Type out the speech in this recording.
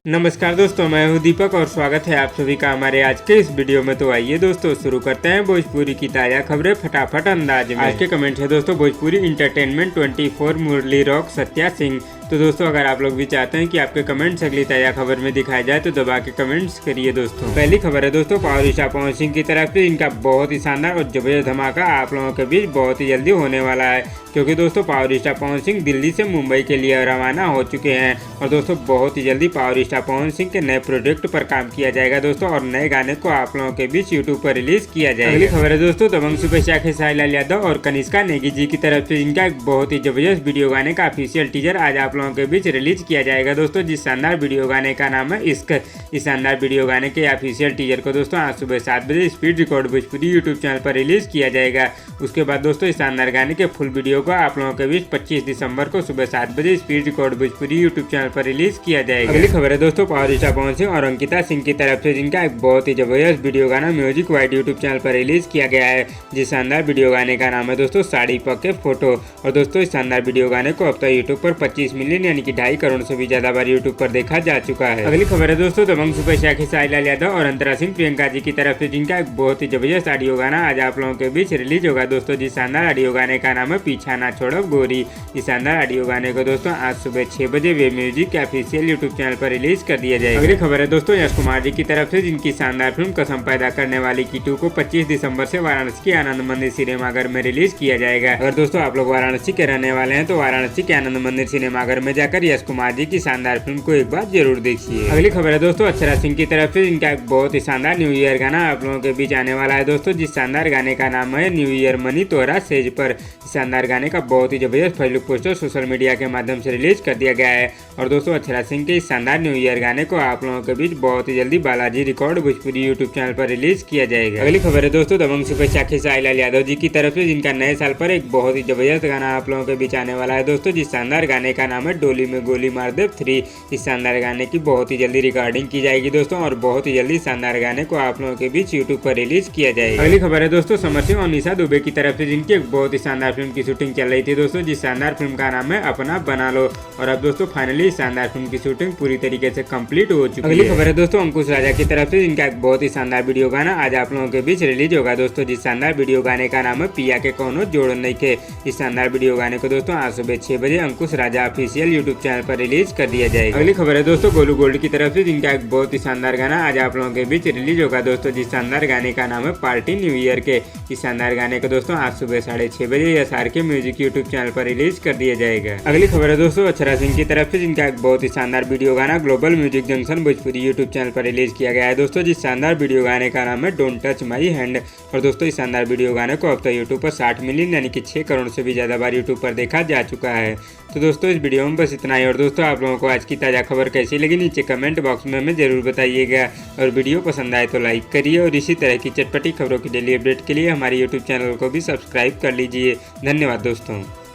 नमस्कार दोस्तों, मैं हूं दीपक और स्वागत है आप सभी का हमारे आज के इस वीडियो में। तो आइए दोस्तों शुरू करते हैं भोजपुरी की ताज़ा खबरें फटाफट अंदाज में। आज के कमेंट है दोस्तों भोजपुरी इंटरटेनमेंट 24 मुरली रॉक सत्या सिंह। तो दोस्तों अगर आप लोग भी चाहते हैं कि आपके कमेंट्स अगली ताज़ा खबर में दिखाए जाए तो दबा के कमेंट्स करिए दोस्तों। पहली खबर है दोस्तों पावर स्टार पवन सिंह की तरफ से। इनका बहुत ही शानदार और जबरदस्त धमाका आप लोगों के बीच बहुत ही जल्दी होने वाला है, क्योंकि दोस्तों पावर स्टार पवन सिंह दिल्ली से मुंबई के लिए रवाना हो चुके हैं। और दोस्तों बहुत ही जल्दी पावर स्टार पवन सिंह के नए प्रोजेक्ट पर काम किया जाएगा दोस्तों, और नए गाने को आप लोगों के बीच यूट्यूब पर रिलीज किया जाएगा। अगली खबर है दोस्तों दबंग सुपरस्टार खेसारी लाल यादव और कनिष्का नेगी जी की तरफ से। इनका एक बहुत ही जबरदस्त वीडियो गाने का ऑफिशियल टीजर आज आप लोगों के बीच रिलीज किया जाएगा दोस्तों, जिस शानदार वीडियो गाने का नाम है इश्क। इस शानदार वीडियो गाने के ऑफिशियल टीजर को दोस्तों आज सुबह 7 बजे speed record Bhojpuri YouTube channel पर रिलीज किया जाएगा। उसके बाद दोस्तों इस शानदार गाने के फुल वीडियो को आप लोगों के बीच 25 दिसंबर को सुबह 7 बजे speed record Bhojpuri YouTube channel पर रिलीज किया जाएगा। अगली खबर है दोस्तों पावर स्टार पवन सिंह और अंकिता सिंह की तरफ से, जिनका एक बहुत ही जबरदस्त वीडियो गाना म्यूजिक वाइड यूट्यूब चैनल पर रिलीज किया गया है, जिस शानदार वीडियो गाने का नाम है दोस्तों साड़ी पके फोटो। और दोस्तों इस शानदार वीडियो गाने को अब तक यूट्यूब पर 25 मिलियन यानी कि 2.5 करोड़ से भी ज्यादा बार यूट्यूब पर देखा जा चुका है। अगली खबर है दोस्तों दबंग सुपरस्टार खेसारी लाल यादव और अंतरा सिंह प्रियंका जी की तरफ से, जिनका एक बहुत ही जबरदस्त ऑडियो गाना आज आप लोगों के बीच रिलीज होगा दोस्तों, जिस शानदार ऑडियो गाने का नाम है पीछा ना छोड़ो गोरी। इस शानदार ऑडियो गाने को दोस्तों आज सुबह 6 बजे वे म्यूजिक के ऑफिशियल यूट्यूब चैनल पर रिलीज कर दिया जाएगा। अगली खबर है दोस्तों यश कुमार जी की तरफ से, जिनकी शानदार फिल्म कसम पैदा करने वाली की 2 को 25 दिसंबर से वाराणसी के आनंद मंदिर सिनेमाघर में रिलीज किया जाएगा। अगर दोस्तों आप लोग वाराणसी के रहने वाले हैं तो वाराणसी के आनंद मंदिर सिनेमाघर में जाकर यश कुमार जी की शानदार फिल्म को एक बार जरूर देखिए। अगली खबर है दोस्तों अक्षरा सिंह की तरफ से, जिनका एक बहुत ही शानदार न्यू ईयर गाना आप लोगों के बीच आने वाला है दोस्तों, जिस शानदार गाने का नाम है न्यू ईयर मनी तोरा सेज पर। शानदार गाने का बहुत ही जबरदस्त first look poster social media के माध्यम से रिलीज कर दिया गया है। और दोस्तों अक्षरा सिंह के इस शानदार न्यू ईयर गाने को आप लोगों के बीच बहुत ही जल्दी Balaji record Bhojpuri YouTube channel पर रिलीज किया जाएगा। अगली खबर है दोस्तों दबंग सुपरस्टार खेसारी लाल यादव जी की तरफ से, जिनका नए साल पर एक बहुत ही जबरदस्त गाना आप लोगों के बीच आने वाला है दोस्तों, जिस शानदार गाने का नाम है डोली में गोली मार दे 3। इस शानदार गाने की बहुत ही जल्दी रिकॉर्डिंग की जाएगी दोस्तों, और बहुत ही जल्दी शानदार गाने को आप लोगों के बीच यूट्यूब पर रिलीज किया जाएगा। अगली खबर है दोस्तों समर सिंह और निशा दुबे की तरफ से, जिनकी एक बहुत ही शानदार फिल्म की शूटिंग चल रही थी दोस्तों, जिस शानदार फिल्म का नाम है अपना बना लो। और अब दोस्तों फाइनली इस शानदार फिल्म की शूटिंग पूरी तरीके से कंप्लीट हो चुकी है। अगली खबर है दोस्तों अंकुश राजा की तरफ से, जिनका एक बहुत ही शानदार वीडियो गाना आज आप लोगों के बीच रिलीज होगा दोस्तों, जिस शानदार वीडियो गाने का नाम है पिया के कोनो जोड़ नहीं के। इस शानदार वीडियो गाने को दोस्तों आज सुबह 6 बजे अंकुश राजा ऑफिशियल यूट्यूब चैनल पर रिलीज कर दिया जाएगा। अगली खबर है दोस्तों गोलू गोल्ड की तरफ से, जिनका एक बहुत ही शानदार गाना आज आप लोगों के बीच रिलीज होगा दोस्तों, जिस शानदार गाने का नाम है पार्टी न्यू ईयर के। इस शानदार गाने को दोस्तों आज सुबह 6:30 बजे एसआर के म्यूजिक यूट्यूब चैनल पर रिलीज कर दिया जाएगा। अगली खबर है दोस्तों अक्षरा सिंह की तरफ से, जिनका एक बहुत ही शानदार वीडियो गाना global music junction Bhojpuri YouTube channel पर रिलीज किया गया है दोस्तों, जिस शानदार वीडियो गाने का नाम है डोंट टच माई हैंड। और दोस्तों इस शानदार वीडियो गाने को अब तक यूट्यूब पर 60 मिलियन यानी कि 6 करोड़ से भी ज्यादा बार यूट्यूब पर देखा जा चुका है। तो दोस्तों इस वीडियो में बस इतना ही। और दोस्तों आप लोगों को आज की ताज़ा खबर कैसी लगी नीचे कमेंट बॉक्स में हमें जरूर बताइएगा, और वीडियो पसंद आए तो लाइक करिए, और इसी तरह की चटपटी खबरों की डेली अपडेट के लिए हमारे यूट्यूब चैनल को भी सब्सक्राइब कर लीजिए। धन्यवाद दोस्तों।